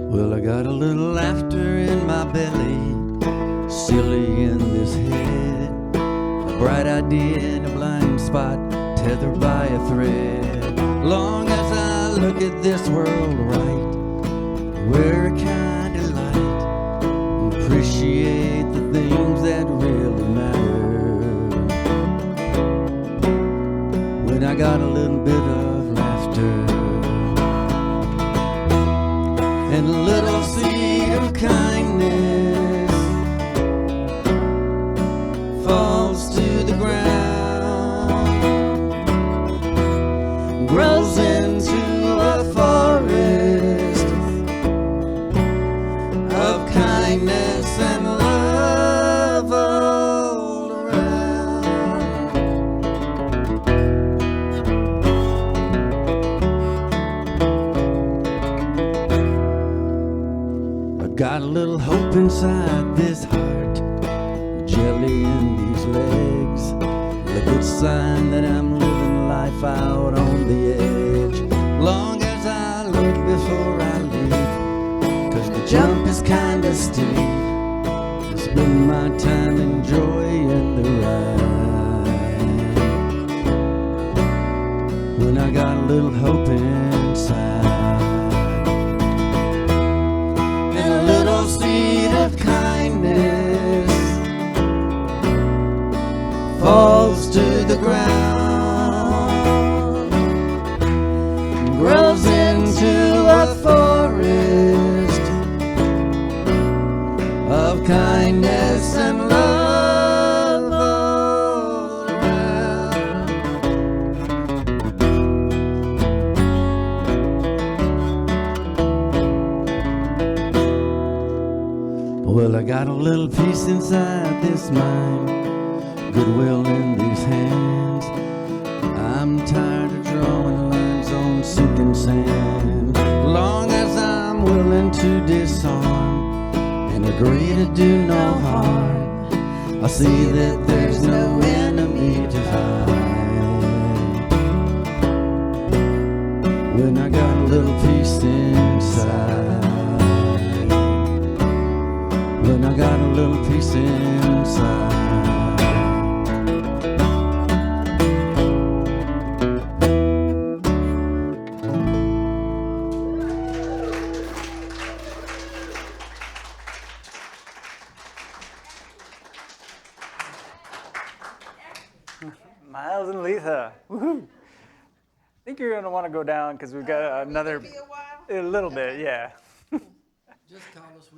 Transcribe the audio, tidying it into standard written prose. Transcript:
Well, I got a little laughter in my belly, silly in this head, a bright idea in a blind spot, tethered by a thread. Long as I look at this world right, wear a kind of light, and appreciate the things that really matter. When I got a little bit of laughter and a little seed of kindness falls to the ground, grows into a forest of kindness and love all around. I got a little hope inside this heart, jelly in these legs, a good sign that I'm living life out on the edge. Long as I look before I leave, 'cause the jump is kinda steep, it's been my time enjoying the ride. When I got a little hope inside and a little seed of kindness falls to the ground, grows into a forest of kindness and love all around. Well, I got a little peace inside this mind, goodwill in these hands. I'm tired of drawing lines on sinking sand. Long as I'm willing to disarm and agree to do no harm, I see that there's no enemy to fight. When I got a little peace inside, when I got a little peace inside. Miles and Letha. Woohoo! I think you're going to want to go down because we've got another. Be a while. A little bit, yeah. Just call us.